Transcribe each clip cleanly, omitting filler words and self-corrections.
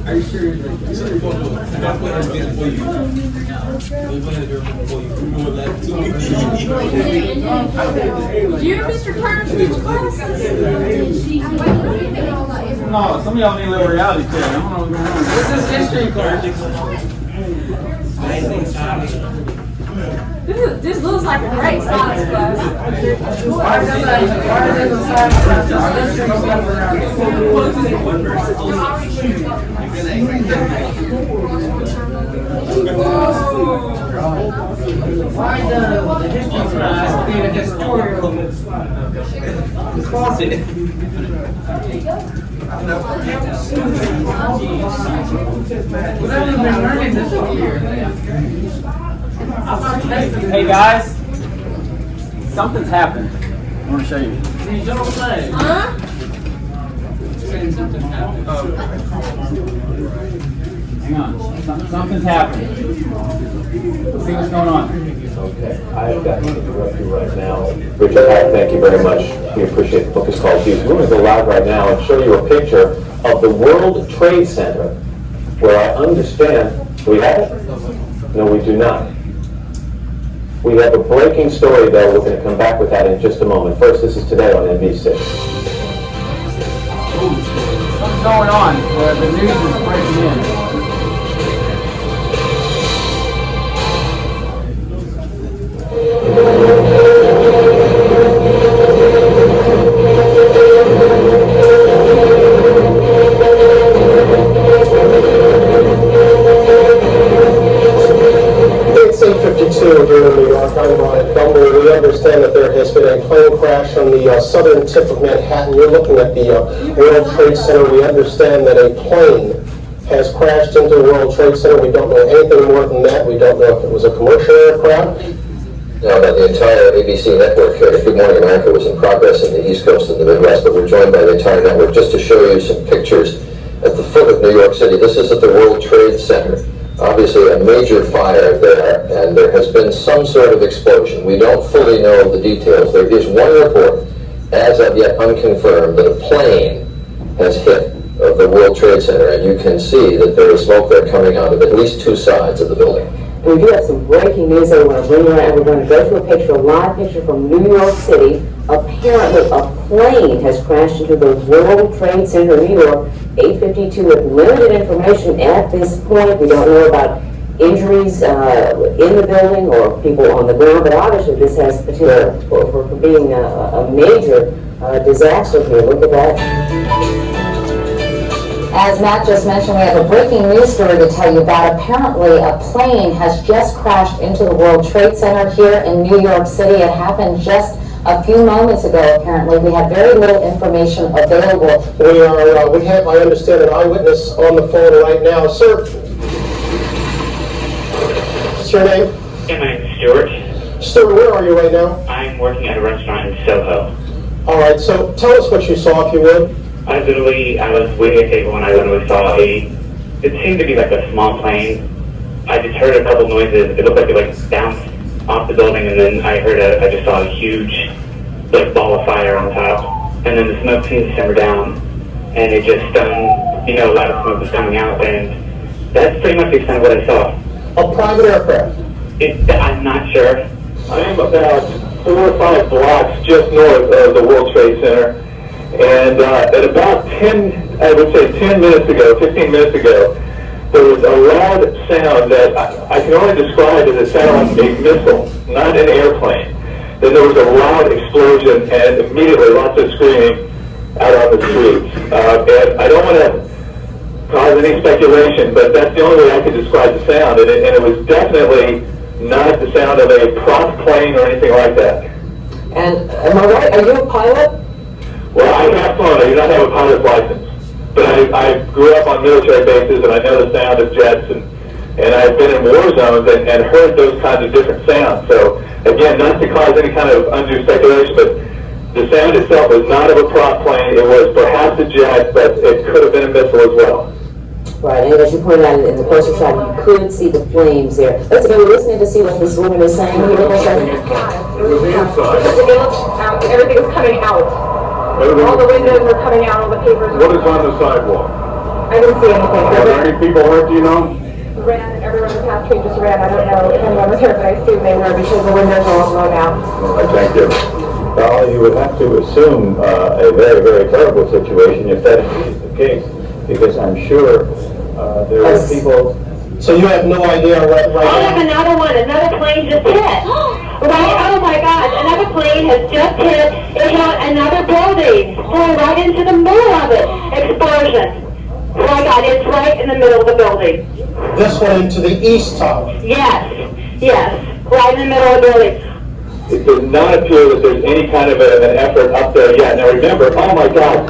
Are you sure? That's what has been for you. There's one that's been for you. You know that too. You and Mr. Carter teach classes? No, some of y'all need a little reality check. I don't know what's going on. This is history class. This looks like a great science class. Why the history class be a historical? What have you been learning this whole year? Hey guys, something's happened. I want to show you. You don't say. Huh? Saying something happened. Hang on. Something's happened. Let's see what's going on. Okay, I've got to interrupt you right now. Richard, thank you very much. We appreciate the book is called Hughes. We're going to go live right now and show you a picture of the World Trade Center, where I understand, we have it? No, we do not. We have a breaking story, though. We're going to come back with that in just a moment. First, this is today on NBC. What's going on? The news is breaking in. 8:52 here in New York. I'm Ron Gumble. We understand that there has been a plane crash on the southern tip of Manhattan. You're looking at the World Trade Center. We understand that a plane has crashed into the World Trade Center. We don't know anything more than that. We don't know if it was a commercial aircraft. Now, the entire ABC network, Good Morning America, was in progress in the East Coast and the Midwest, but we're joined by the entire network just to show you some pictures at the foot of New York City. This is at the World Trade Center. Obviously a major fire there, and there has been some sort of explosion. We don't fully know the details. There is one report, as of yet unconfirmed, that a plane has hit the World Trade Center, and you can see that there is smoke there coming out of at least two sides of the building. We do have some breaking news that we want to bring you around. We're going to go to a picture, a live picture from New York City. Apparently, a plane has crashed into the World Trade Center in New York, 8:52, with limited information at this point. We don't know about injuries in the building or people on the ground, but obviously this has potential for being a major disaster here. Look at that. As Matt just mentioned, we have a breaking news story to tell you about. Apparently, a plane has just crashed into the World Trade Center here in New York City. It happened just a few moments ago, apparently. We have very little information available. We have, I understand, an eyewitness on the phone right now. Sir, what's your name? Yeah, my name's Stuart. Stuart, where are you right now? I'm working at a restaurant in Soho. All right, so tell us what you saw, if you would. I was waiting at a table and I literally saw it seemed to be like a small plane. I just heard a couple noises. It looked like it bounced off the building, and then I just saw a huge ball of fire on top. And then the smoke seemed to simmer down, and it just, a lot of smoke was coming out, and that's pretty much the extent of what I saw. A private aircraft? I'm not sure. I'm about 4 or 5 blocks just north of the World Trade Center. And at about 10 minutes ago, 15 minutes ago, there was a loud sound that I can only describe as it sounded like a missile, not an airplane. Then there was a loud explosion and immediately lots of screaming out on the streets. And I don't want to cause any speculation, but that's the only way I could describe the sound. And it was definitely not the sound of a prop plane or anything like that. And am I right? Are you a pilot? Well, I have flown. I do not have a pilot's license. But I grew up on military bases, and I know the sound of jets, and I've been in war zones and heard those kinds of different sounds. So, again, not to cause any kind of undue speculation, but the sound itself was not of a prop plane. It was perhaps a jet, but it could have been a missile as well. Right, and as you pointed out in the closer shot, you could see the flames there. Let's go listening to see what this woman is saying here. It was the inside. Everything was coming out. All the windows were coming out, all the papers. What is on the sidewalk? I didn't see anything. Were there any people hurt, do you know? Ran, everyone in the past tree just ran. I don't know if anyone was hurt, but I assume they were because the windows are all blown out. Thank you. Well, you would have to assume a very, very terrible situation if that is the case, because I'm sure there are people. So you have no idea what I have another one. Another plane just hit. Right? Oh my gosh! Another plane has just hit. It hit another building. Flew right into the middle of it. Explosion. Oh my God! It's right in the middle of the building. This one into the east tower. Yes. Yes. Right in the middle of the building. It does not appear that there's any kind of an effort up there yet. Now remember, oh my God.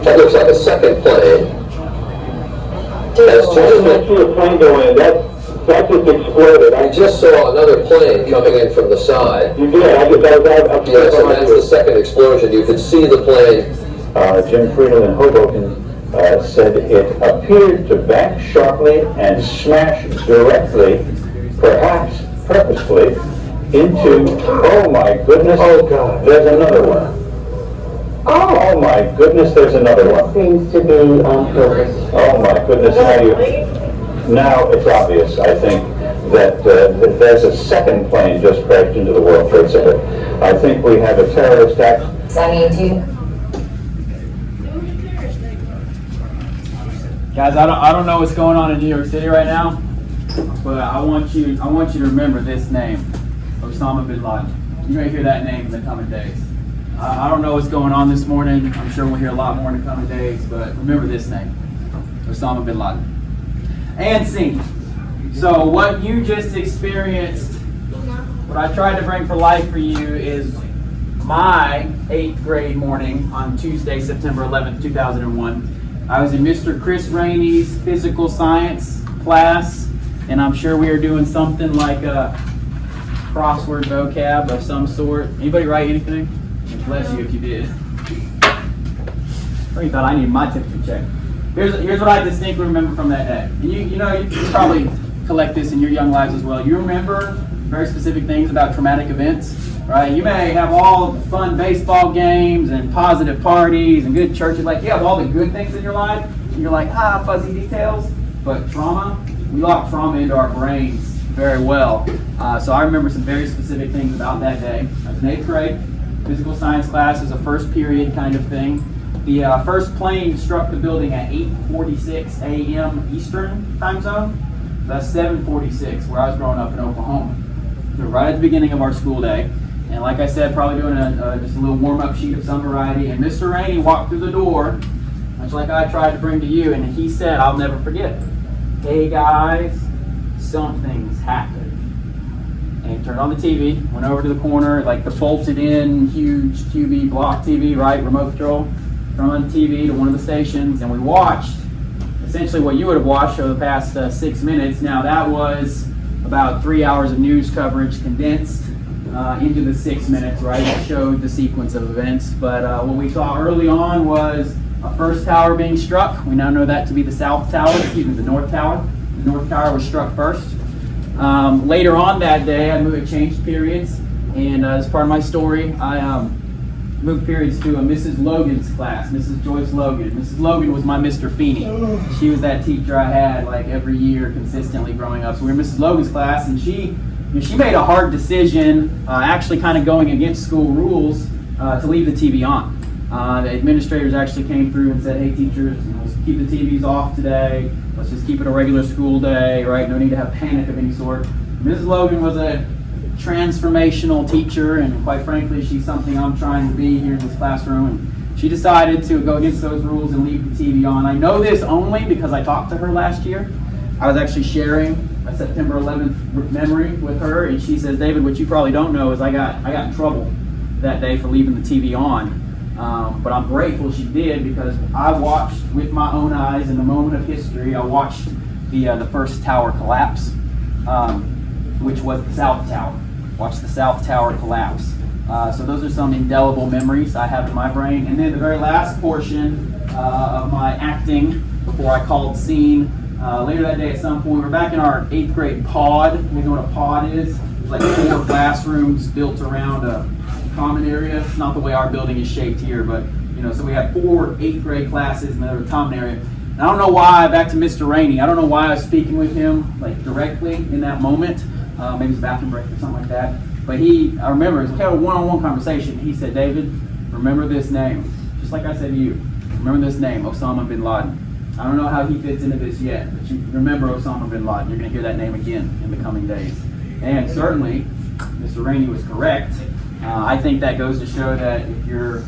That looks like a second plane. That's I didn't see a plane go in. That just exploded. I just saw another plane coming in from the side. You did. I just, that was Yes, and that's the second explosion. You could see the plane. Jim Friedel in Hoboken said it appeared to bank sharply and smash directly, perhaps purposefully, into, oh my goodness, oh God, there's another one. Oh my goodness, there's another one. Seems to be on purpose. Oh my goodness, now it's obvious, I think, that there's a second plane just crashed into the World Trade Center. I think we have a terrorist act. Sunny, do you? Guys, I don't know what's going on in New York City right now, but I want you to remember this name, Osama bin Laden. You may hear that name in the coming days. I don't know what's going on this morning. I'm sure we'll hear a lot more in the coming days, but remember this name, Osama bin Laden. And scene. So what you just experienced, what I tried to bring for life for you is my 8th grade morning on Tuesday, September 11th, 2001. I was in Mr. Chris Rainey's physical science class, and I'm sure we were doing something like a crossword vocab of some sort. Anybody write anything? Bless you if you did. Or you thought I needed my temperature check. Here's what I distinctly remember from that day. And you probably collect this in your young lives as well. You remember very specific things about traumatic events, right? You may have all the fun baseball games and positive parties and good churches. Like you have all the good things in your life. And you're like, fuzzy details. But trauma, we lock trauma into our brains very well. So I remember some very specific things about that day. I was in 8th grade. Physical science class is a first period kind of thing. The first plane struck the building at 8:46 a.m. Eastern time zone. That's 7:46 where I was growing up in Oklahoma. So right at the beginning of our school day. And like I said, probably doing just a little warm-up sheet of some variety. And Mr. Rainey walked through the door, much like I tried to bring to you, and he said, I'll never forget, "Hey guys, something's happened." And he turned on the TV, went over to the corner, like the bolted-in, huge QB block TV, right, remote control. Turned on the TV to one of the stations, and we watched essentially what you would have watched over the past 6 minutes. Now that was about 3 hours of news coverage condensed into the 6 minutes, right? It showed the sequence of events. But what we saw early on was a first tower being struck. We now know that to be the South Tower, the North Tower. The North Tower was struck first. Later on that day, I changed periods, and as part of my story, I moved periods to a Mrs. Logan's class, Mrs. Joyce Logan. Mrs. Logan was my Mr. Feeney. She was that teacher I had like every year consistently growing up. So we were in Mrs. Logan's class, and she made a hard decision, actually kind of going against school rules, to leave the TV on. The administrators actually came through and said, "Hey teachers, let's keep the TVs off today. Let's just keep it a regular school day, right? No need to have panic of any sort." Mrs. Logan was a transformational teacher, and quite frankly, she's something I'm trying to be here in this classroom. And she decided to go against those rules and leave the TV on. I know this only because I talked to her last year. I was actually sharing a September 11th memory with her, and she says, "David, what you probably don't know is I got in trouble that day for leaving the TV on. But I'm grateful she did, because I watched with my own eyes in the moment of history. I watched the first tower collapse, which was the South Tower. Watched the South Tower collapse. So those are some indelible memories I have in my brain. And then the very last portion of my acting before I called scene, later that day at some point, we're back in our 8th grade pod. You know what a pod is? It's like 4 classrooms built around a common area. It's not the way our building is shaped here, but so we have 4 8th grade classes in the Tommen area. And I don't know why, back to Mr. Rainey, I don't know why I was speaking with him like directly in that moment. Maybe it's a bathroom break or something like that. But I remember, it was kind of a one-on-one conversation. He said, David, remember this name. Just like I said to you, remember this name, Osama bin Laden. I don't know how he fits into this yet, but you remember Osama bin Laden. You're going to hear that name again in the coming days. And certainly, Mr. Rainey was correct. I think that goes to show that if you're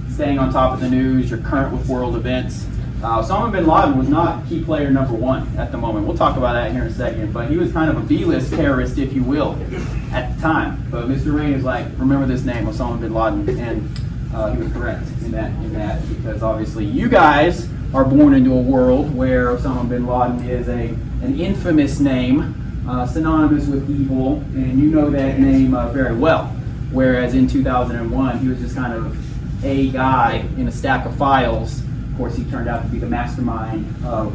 staying on top of the news, you're current with world events. Osama bin Laden was not key player number 1 at the moment. We'll talk about that here in a second. But he was kind of a B-list terrorist, if you will, at the time. But Mr. Rainey is like, remember this name, Osama bin Laden. And he was correct in that because obviously you guys are born into a world where Osama bin Laden is an infamous name, synonymous with evil, and you know that name very well. Whereas in 2001, he was just kind of a guy in a stack of files. Of course, he turned out to be the mastermind of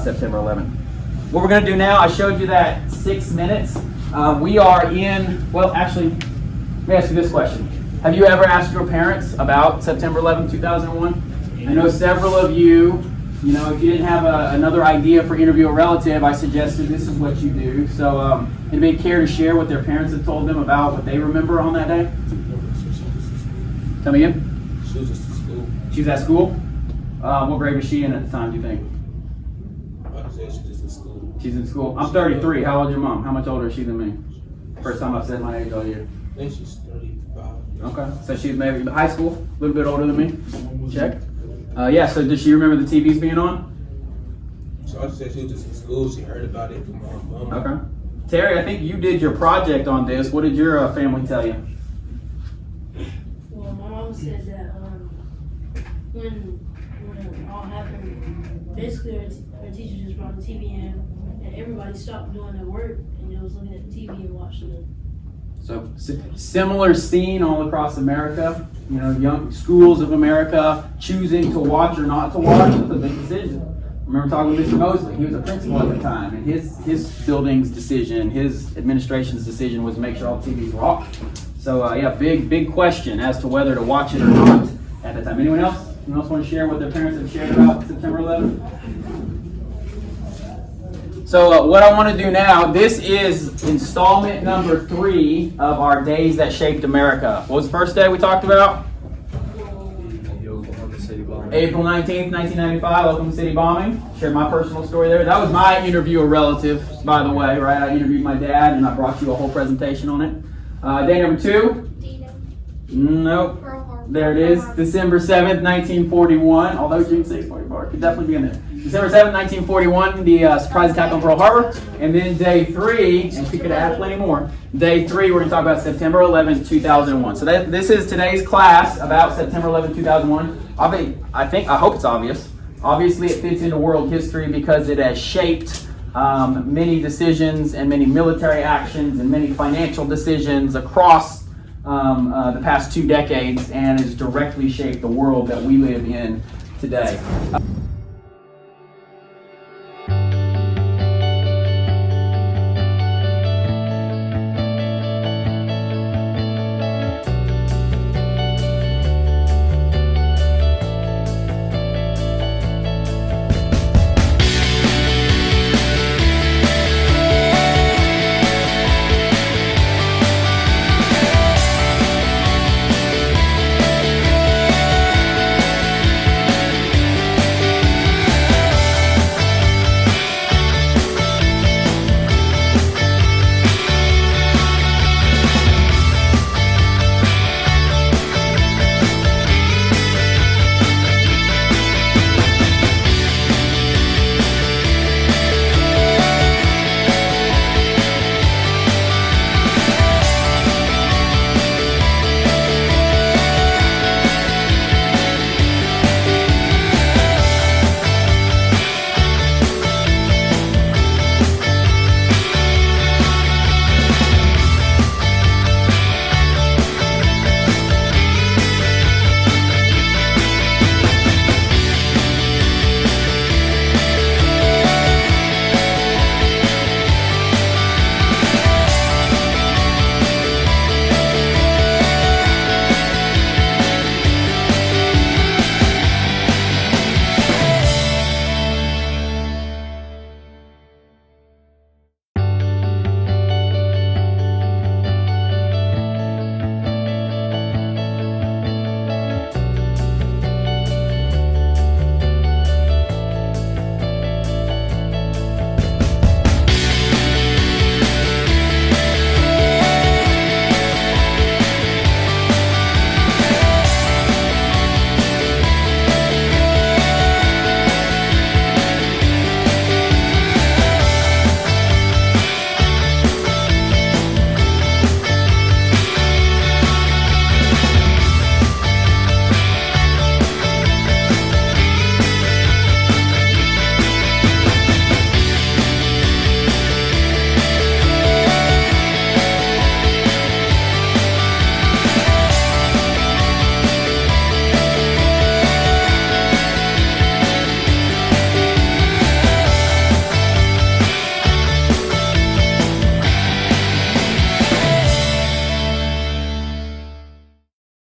September 11th. What we're going to do now, I showed you that 6 minutes. We are in, well, actually, let me ask you this question. Have you ever asked your parents about September 11th, 2001? I know several of you, if you didn't have another idea for interview a relative, I suggested this is what you do. So, anybody care to share what their parents have told them about what they remember on that day? Tell me again. She was just at school. She was at school? What grade was she in at the time, do you think? I would say she's just in school. She's in school. I'm 33. How old is your mom? How much older is she than me? First time I've said my age all year. I think she's 35. Okay. So she's maybe high school, a little bit older than me. Check. So does she remember the TVs being on? So I would say she was just in school. She heard about it from her mom. Okay. Terry, I think you did your project on this. What did your family tell you? Well, my mom said that when it all happened, basically her teacher just brought the TV in and everybody stopped doing their work and they was looking at the TV and watching it. So similar scene all across America. Young schools of America choosing to watch or not to watch. It's a big decision. I remember talking with Mr. Mosley. He was a principal at the time, and his building's decision, his administration's decision was to make sure all the TVs were off. So big question as to whether to watch it or not at the time. Anyone else? Anyone else want to share what their parents have shared about September 11th? So what I want to do now, this is installment number 3 of our Days That Shaped America. What was the first day we talked about? April 19th, 1995, Oklahoma City bombing. Shared my personal story there. That was my interview a relative, by the way, right? I interviewed my dad and I brought you a whole presentation on it. Day number 2? Nope. There it is. December 7th, 1941. Although June 6th, 44. Could definitely be in there. December 7th, 1941, the surprise attack on Pearl Harbor. And then day 3, and we could add plenty more. Day 3, we're going to talk about September 11th, 2001. So this is today's class about September 11th, 2001. I hope it's obvious. Obviously, it fits into world history because it has shaped many decisions and many military actions and many financial decisions across the past 2 decades and has directly shaped the world that we live in today.